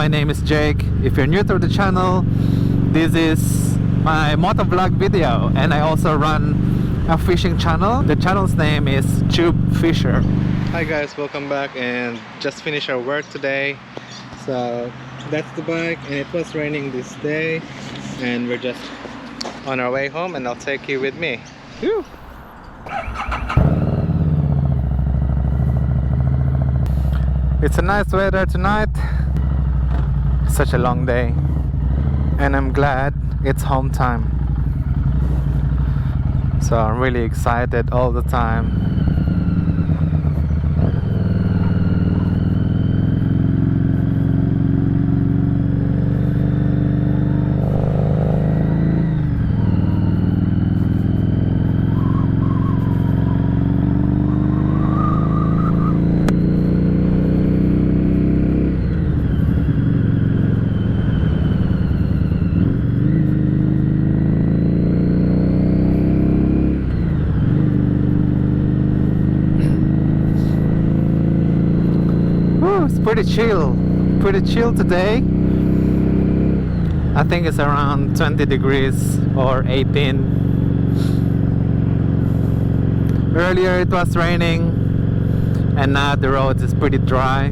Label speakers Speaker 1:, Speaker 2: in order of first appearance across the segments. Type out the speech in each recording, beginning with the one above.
Speaker 1: my name is Jake. If you're new to the channel, this is my motovlog video, and I also run a fishing channel. The channel's name is Tube Fisher. Hi guys, welcome back, and just finished our work today. So that's the bike, and it was raining this day, and we're just on our way home, and I'll take you with me. Whew. It's a nice weather tonight. Such a long day, and I'm glad it's home time. So I'm really excited all the time. Pretty chill today. I think it's around 20 degrees or 18. Earlier it was raining, and now the road is pretty dry,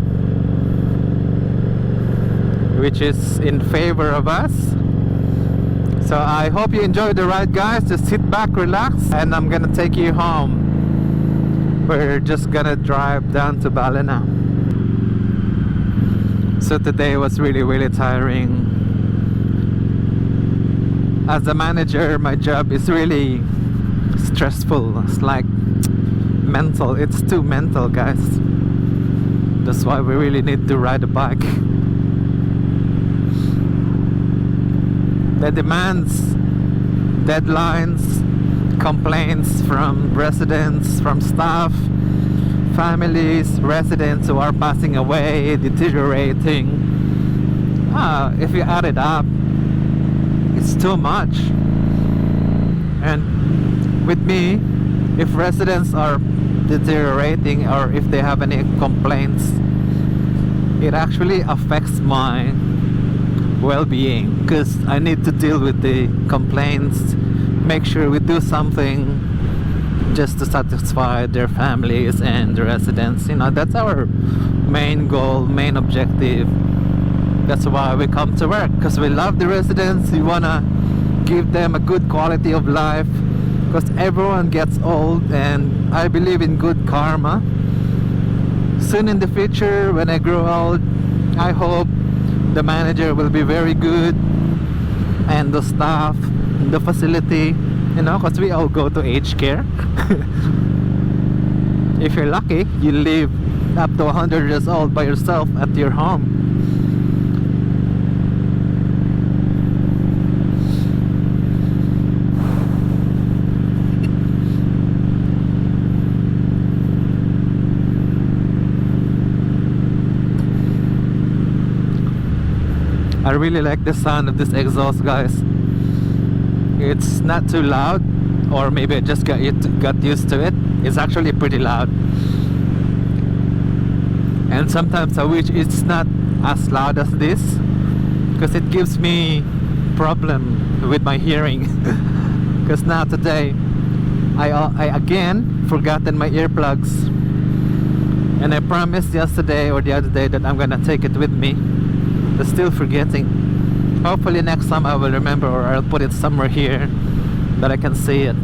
Speaker 1: which is in favor of us. So I hope you enjoy the ride, guys. Just sit back, relax, and I'm gonna take you home. We're just gonna drive down to Ballina. So today was really tiring. As a manager, my job is really stressful. It's like mental. It's too mental, guys. That's why we really need to ride a bike. The demands, deadlines, complaints from residents, from staff, families, residents who are passing away, deteriorating. If you add it up, it's too much. And with me, if residents are deteriorating or if they have any complaints, it actually affects my well-being, because I need to deal with the complaints, make sure we do something just to satisfy their families and the residents. You know, that's our main goal, main objective. That's why we come to work, because we love the residents. We want to give them a good quality of life, because everyone gets old, and I believe in good karma. Soon in the future, when I grow old, I hope the manager will be very good, and the staff, the facility, you know, because we all go to aged care. If you're lucky, you live up to 100 years old by yourself at your home. I really like the sound of this exhaust, guys. It's not too loud, or maybe I just got used to it. It's actually pretty loud, and sometimes I wish it's not as loud as this, because it gives me problem with my hearing. Because now today I again forgotten my earplugs, and I promised yesterday or the other day that I'm gonna take it with me, but still forgetting. Hopefully next time I will remember, or I'll put it somewhere here that I can see it.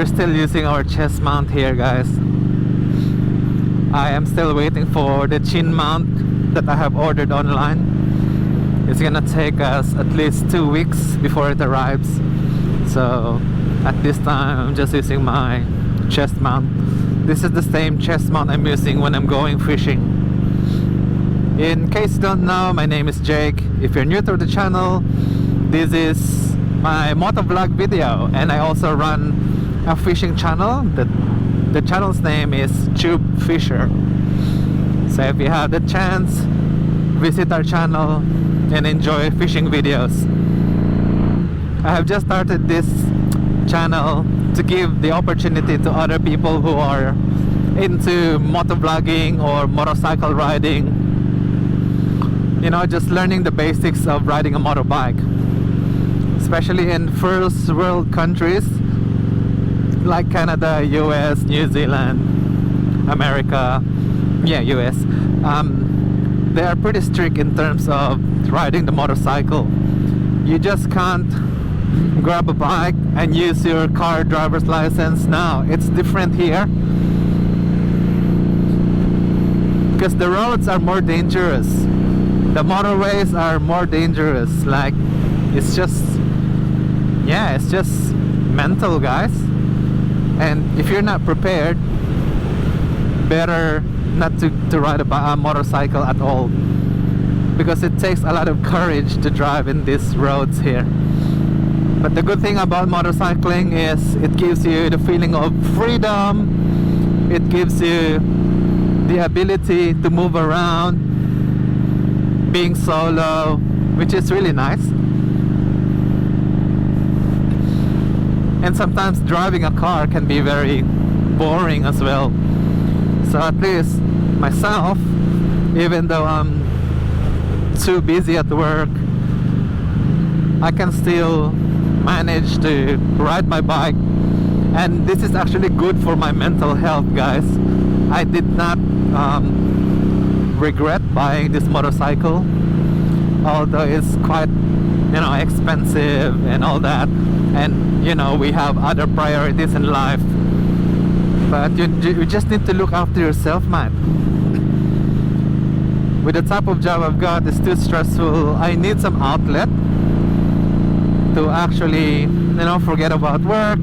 Speaker 1: we're still using our chest mount here, guys. I am still waiting for the chin mount that I have ordered online. It's gonna take us at least 2 weeks before it arrives. So at this time I'm just using my chest mount. This is the same chest mount I'm using when I'm going fishing. In case you don't know, my name is Jake. If you're new to the channel, this is my motovlog video, and I also run a fishing channel. The channel's name is Tube Fisher. So if you have the chance, visit our channel and enjoy fishing videos. I have just started this channel to give the opportunity to other people who are into motovlogging or motorcycle riding. You know, just learning the basics of riding a motorbike, especially in first world countries like Canada, US, New Zealand, America, US. They are pretty strict in terms of riding the motorcycle. You just can't grab a bike and use your car driver's license. Now it's different here because the roads are more dangerous. The motorways are more dangerous. Like, it's just mental, guys. And if you're not prepared, better not to ride a motorcycle at all, because it takes a lot of courage to drive in these roads here. But the good thing about motorcycling is it gives you the feeling of freedom. It gives you the ability to move around, being solo, which is really nice. And sometimes driving a car can be very boring as well. So at least myself, even though I'm too busy at work, I can still manage to ride my bike. And this is actually good for my mental health, guys. I did not regret buying this motorcycle, although it's quite, expensive and all that, and we have other priorities in life. But you just need to look after yourself, man. With the type of job I've got, it's too stressful. I need some outlet to actually forget about work,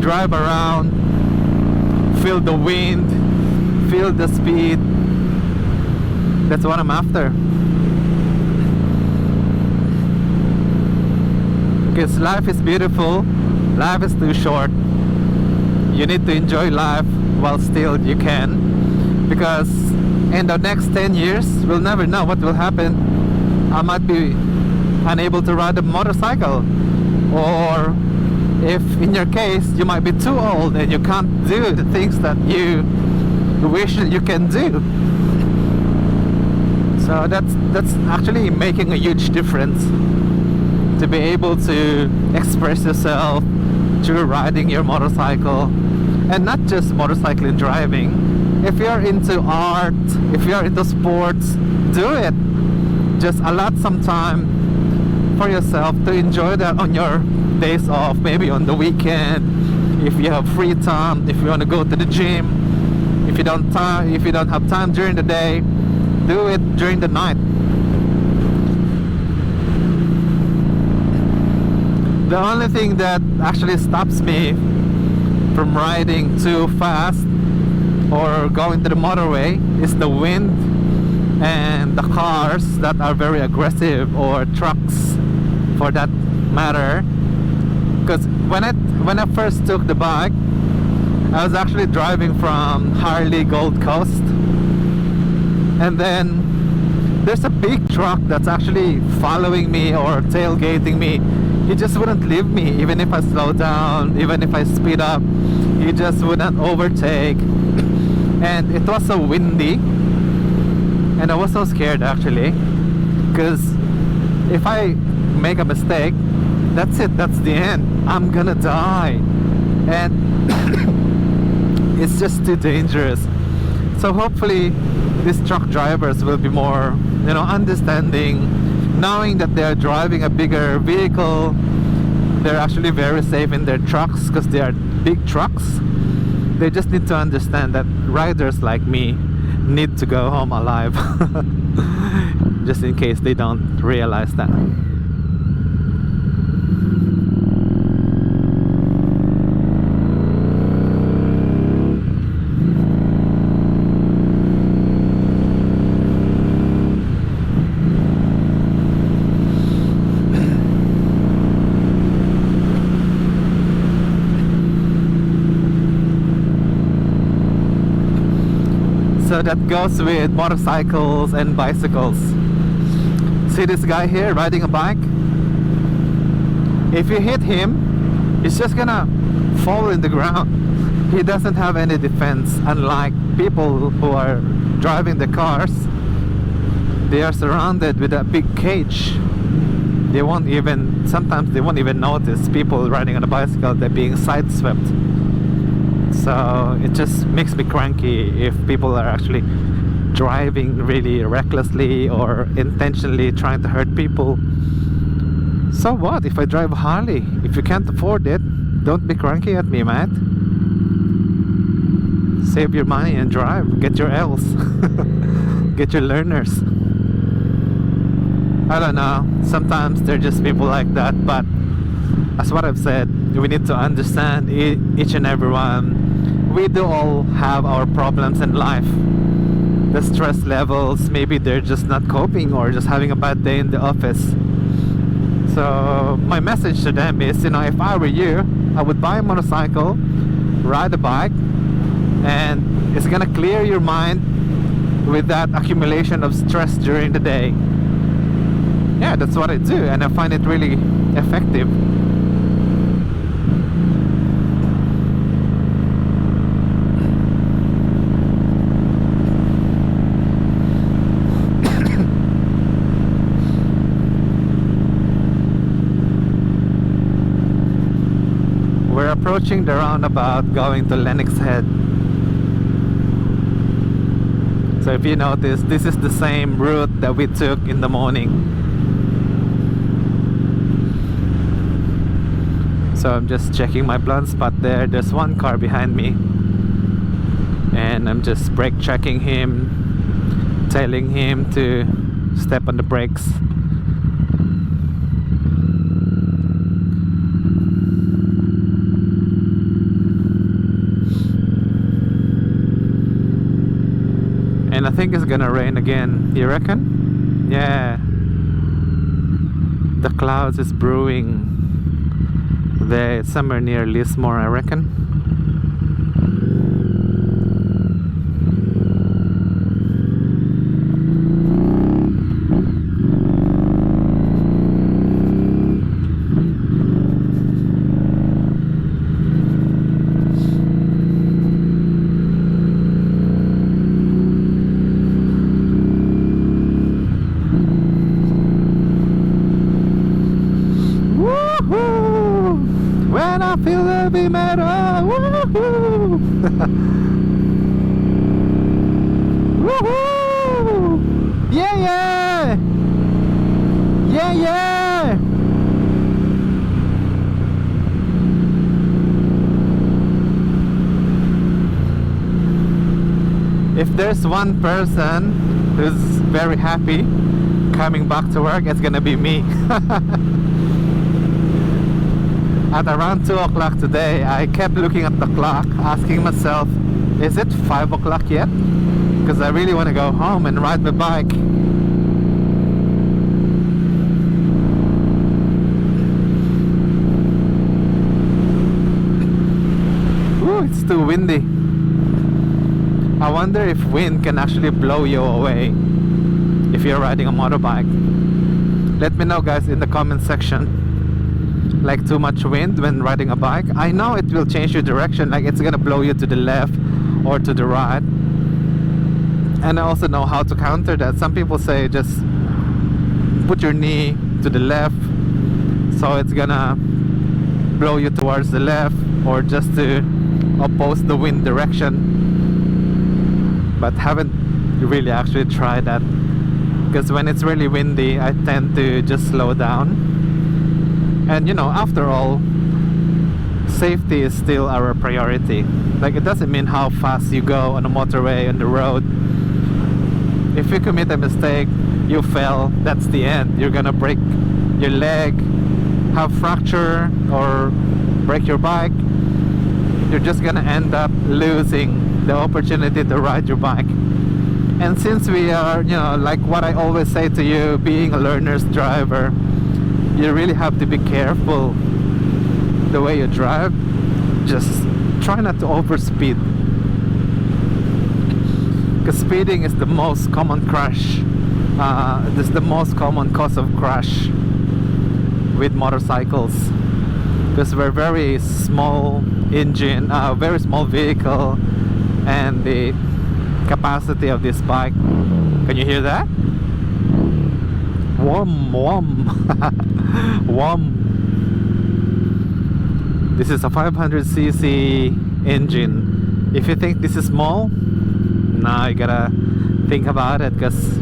Speaker 1: drive around, feel the wind, feel the speed. That's what I'm after. Because life is beautiful, life is too short. You need to enjoy life while still you can, because in the next 10 years we'll never know what will happen. I might be unable to ride a motorcycle, or if in your case you might be too old and you can't do the things that you wish that you can do. So that's actually making a huge difference, to be able to express yourself through riding your motorcycle. And not just motorcycling driving. If you're into art, if you're into sports, do it. Just allot some time for yourself to enjoy that on your days off, maybe on the weekend, if you have free time, if you want to go to the gym. If you don't have time during the day, do it during the night. The only thing that actually stops me from riding too fast or going to the motorway is the wind and the cars that are very aggressive, or trucks for that matter. Because when I first took the bike, I was actually driving from Harley Gold Coast, and then there's a big truck that's actually following me or tailgating me. He just wouldn't leave me, even if I slow down, even if I speed up. He just wouldn't overtake. And it was so windy, and I was so scared actually, because if I make a mistake, that's it, that's the end. I'm gonna die, and it's just too dangerous. So hopefully these truck drivers will be more, understanding, knowing that they're driving a bigger vehicle. They're actually very safe in their trucks because they are big trucks, they just need to understand that riders like me need to go home alive. Just in case they don't realize that. So that goes with motorcycles and bicycles. See this guy here riding a bike? If you hit him, he's just gonna fall in the ground. He doesn't have any defense, unlike people who are driving the cars. They are surrounded with a big cage. They won't even, sometimes they won't even notice people riding on a bicycle, they're being sideswept. So it just makes me cranky if people are actually driving really recklessly or intentionally trying to hurt people. So what if I drive a Harley? If you can't afford it, don't be cranky at me, man. Save your money and drive. Get your L's. Get your learners. I don't know, sometimes they're just people like that, but as what I've said, we need to understand each and every one. We do all have our problems in life. The stress levels, maybe they're just not coping or just having a bad day in the office. So my message to them is, you know, if I were you, I would buy a motorcycle, ride a bike, and it's gonna clear your mind with that accumulation of stress during the day. Yeah, that's what I do, and I find it really effective. We're approaching the roundabout going to Lennox Head. So if you notice, this is the same route that we took in the morning. So I'm just checking my blind spot there. There's one car behind me, and I'm just brake checking him, telling him to step on the brakes. And I think it's gonna rain again. You reckon? Yeah. The clouds is brewing. There, somewhere near Lismore, I reckon. When I feel heavy metal, woohoo! Woohoo! Yeah, yeah! Yeah, yeah! If there's one person who's very happy coming back to work, it's gonna be me. At around 2 o'clock today, I kept looking at the clock, asking myself, is it 5 o'clock yet? Because I really want to go home and ride my bike. Ooh, it's too windy. I wonder if wind can actually blow you away if you're riding a motorbike. Let me know, guys, in the comment section. Like too much wind when riding a bike. I know it will change your direction, like it's gonna blow you to the left or to the right. And I also know how to counter that. Some people say just put your knee to the left, so it's gonna blow you towards the left, or just to oppose the wind direction. But haven't really actually tried that, because when it's really windy I tend to just slow down. And you know, after all, safety is still our priority. Like, it doesn't mean how fast you go on the motorway, on the road. If you commit a mistake, you fell, that's the end. You're gonna break your leg, have fracture, or break your bike. You're just gonna end up losing the opportunity to ride your bike. And since we are, you know, like what I always say to you, being a learner's driver, you really have to be careful the way you drive. Just try not to overspeed, because speeding is the most common crash. This is the most common cause of crash with motorcycles, because we're very small engine, very small vehicle, and the capacity of this bike. Can you hear that? Wom wom. Wom. This is a 500cc engine. If you think this is small, now you gotta think about it, because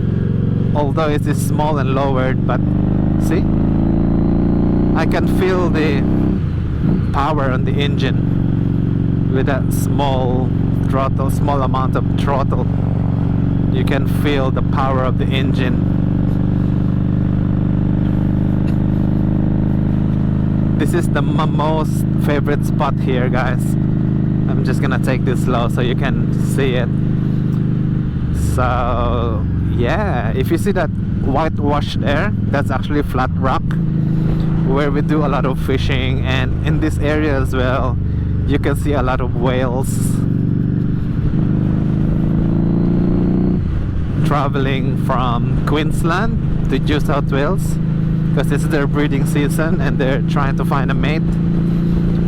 Speaker 1: although it is small and lowered, but see, I can feel the power on the engine with that small throttle, small amount of throttle. You can feel the power of the engine. This is my most favorite spot here, guys. I'm just gonna take this slow so you can see it. So yeah, if you see that whitewash there, that's actually flat rock where we do a lot of fishing. And in this area as well, you can see a lot of whales traveling from Queensland to New South Wales, because this is their breeding season and they're trying to find a mate.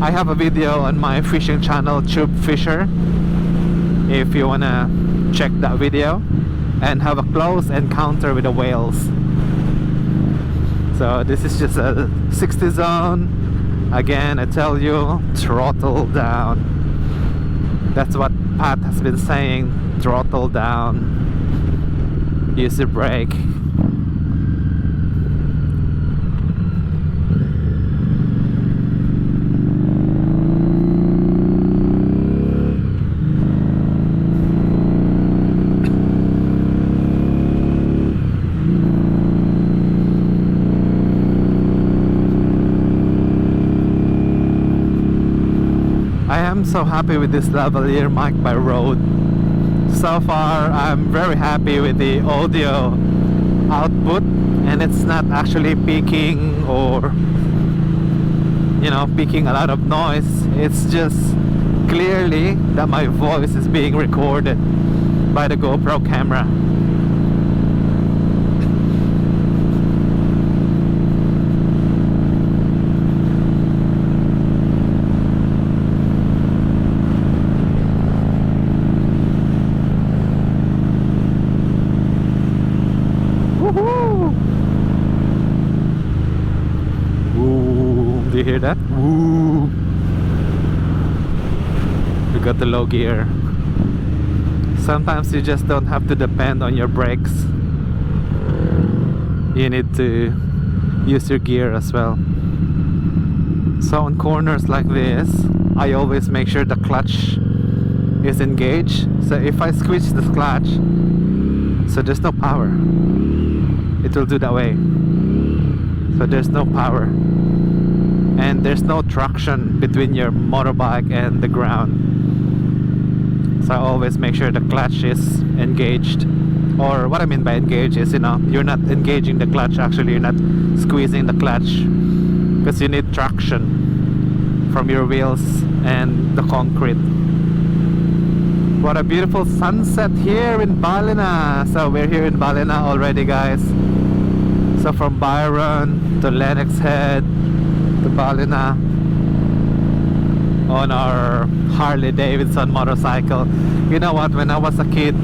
Speaker 1: I have a video on my fishing channel, Tube Fisher, if you wanna check that video and have a close encounter with the whales. So this is just a 60 zone. Again, I tell you, throttle down. That's what Pat has been saying, throttle down, use the brake. I'm so happy with this lavalier mic by Rode. So far I'm very happy with the audio output, and it's not actually peaking or, you know, peaking a lot of noise. It's just clearly that my voice is being recorded by the GoPro camera. Do you hear that? Woo! We got the low gear. Sometimes you just don't have to depend on your brakes. You need to use your gear as well. So on corners like this, I always make sure the clutch is engaged. So if I squeeze the clutch, so there's no power, it will do that way. So there's no power, and there's no traction between your motorbike and the ground. So I always make sure the clutch is engaged. Or what I mean by engaged is, you know, you're not engaging the clutch, actually you're not squeezing the clutch, because you need traction from your wheels and the concrete. What a beautiful sunset here in Ballina. So we're here in Ballina already, guys. So from Byron to Lennox Head to Ballina on our Harley Davidson motorcycle. You know what, when I was a kid,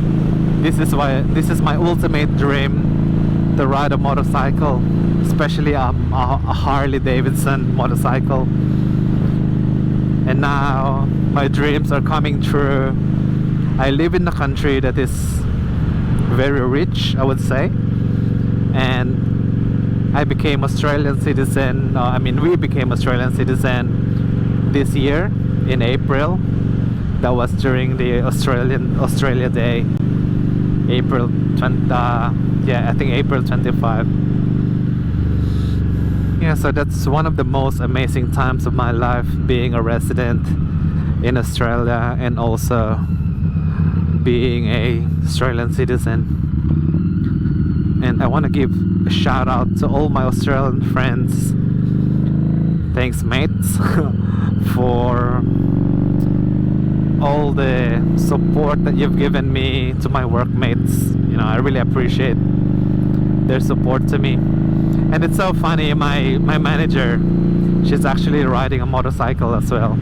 Speaker 1: this is my ultimate dream, to ride a motorcycle, especially a Harley Davidson motorcycle. And now my dreams are coming true. I live in a country that is very rich, I would say, and I became Australian citizen. We became Australian citizen this year in April. That was during the Australia Day, April 20. Yeah, I think April 25. Yeah, so that's one of the most amazing times of my life, being a resident in Australia and also being a Australian citizen. And I want to give a shout out to all my Australian friends. Thanks, mates, for all the support that you've given me, to my workmates. You know, I really appreciate their support to me. And it's so funny, my manager, she's actually riding a motorcycle as well.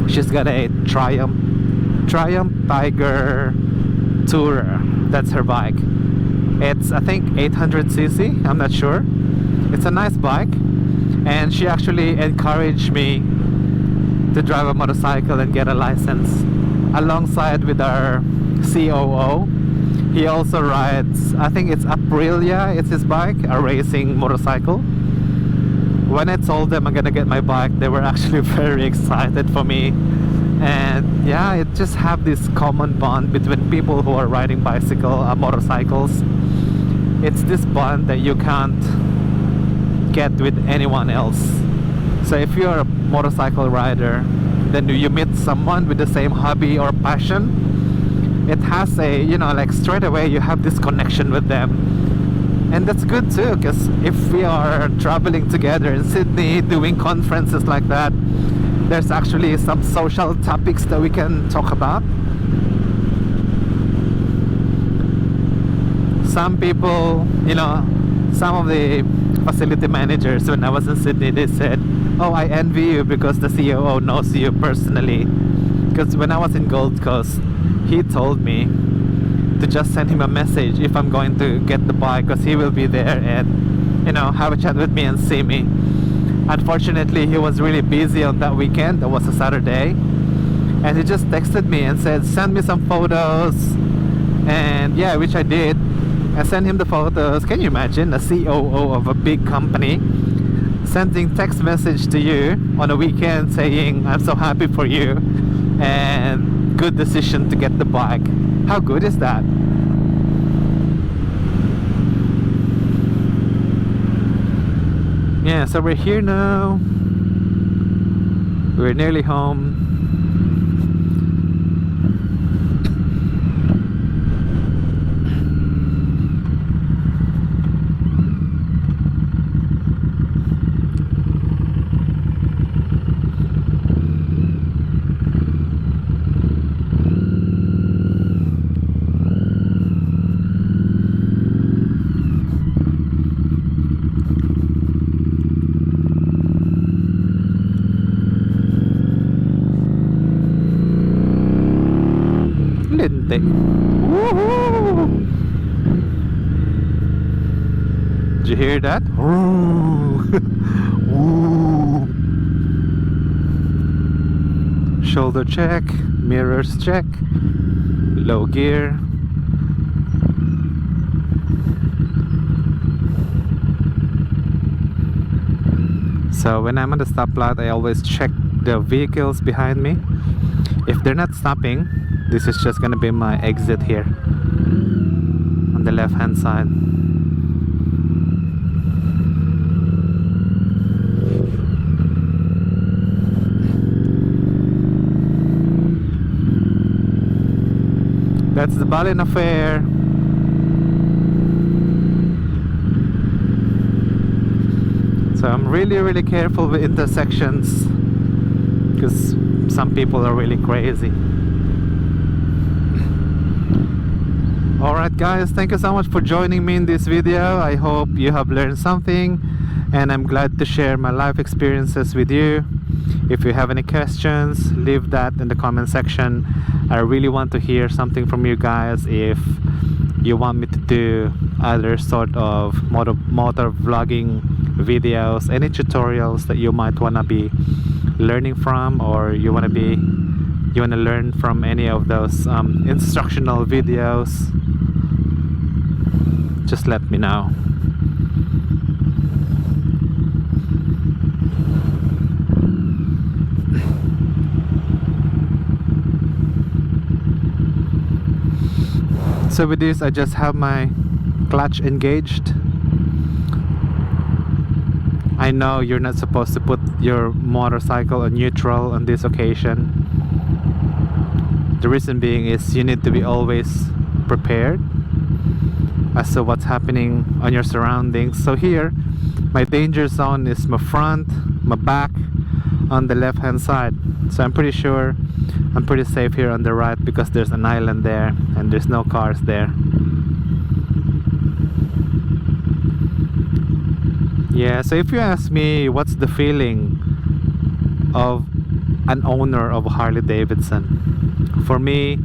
Speaker 1: She's got a Triumph Tiger Tourer. That's her bike. It's, I think, 800cc, I'm not sure. It's a nice bike, and she actually encouraged me to drive a motorcycle and get a license alongside with our COO. He also rides, I think it's Aprilia, it's his bike, a racing motorcycle. When I told them I'm gonna get my bike, they were actually very excited for me. And yeah, it just have this common bond between people who are riding motorcycles. It's this bond that you can't get with anyone else. So if you're a motorcycle rider, then you meet someone with the same hobby or passion, it has a, you know, like straight away you have this connection with them. And that's good too, because if we are traveling together in Sydney doing conferences like that, there's actually some social topics that we can talk about. Some people, you know, some of the facility managers when I was in Sydney, they said, oh, I envy you because the COO knows you personally. Because when I was in Gold Coast, he told me to just send him a message if I'm going to get the bike, because he will be there and, you know, have a chat with me and see me. Unfortunately, he was really busy on that weekend. That was a Saturday, and he just texted me and said, send me some photos. And yeah, which I did. I sent him the photos. Can you imagine a COO of a big company sending text message to you on a weekend saying, I'm so happy for you and good decision to get the bike? How good is that? Yeah, so we're here now. We're nearly home. Woohoo! Did you hear that? Shoulder check, mirrors check, low gear. So when I'm at the stoplight, I always check the vehicles behind me. If they're not stopping, this is just gonna be my exit here on the left hand side. That's the Ballina Fair. So I'm really careful with intersections because some people are really crazy. Alright guys, thank you so much for joining me in this video. I hope you have learned something, and I'm glad to share my life experiences with you. If you have any questions, leave that in the comment section. I really want to hear something from you guys. If you want me to do other sort of motor vlogging videos, any tutorials that you might want to be learning from, or you want to learn from any of those instructional videos, just let me know. So with this, I just have my clutch engaged. I know you're not supposed to put your motorcycle on neutral on this occasion. The reason being is you need to be always prepared as to what's happening on your surroundings. So here, my danger zone is my front, my back, on the left hand side. So I'm pretty sure I'm pretty safe here on the right because there's an island there and there's no cars there. Yeah, so if you ask me what's the feeling of an owner of Harley Davidson, for me,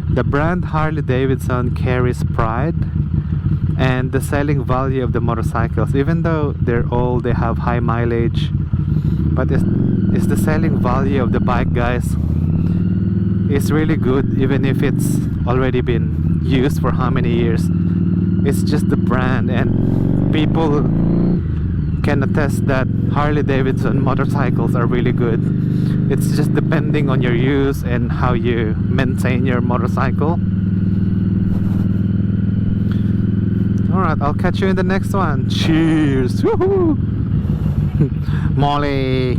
Speaker 1: the brand Harley Davidson carries pride and the selling value of the motorcycles. Even though they're old, they have high mileage, but it's the selling value of the bike, guys. It's really good, even if it's already been used for how many years. It's just the brand, and people can attest that Harley Davidson motorcycles are really good. It's just depending on your use and how you maintain your motorcycle. Alright, I'll catch you in the next one. Cheers! Woohoo! Molly!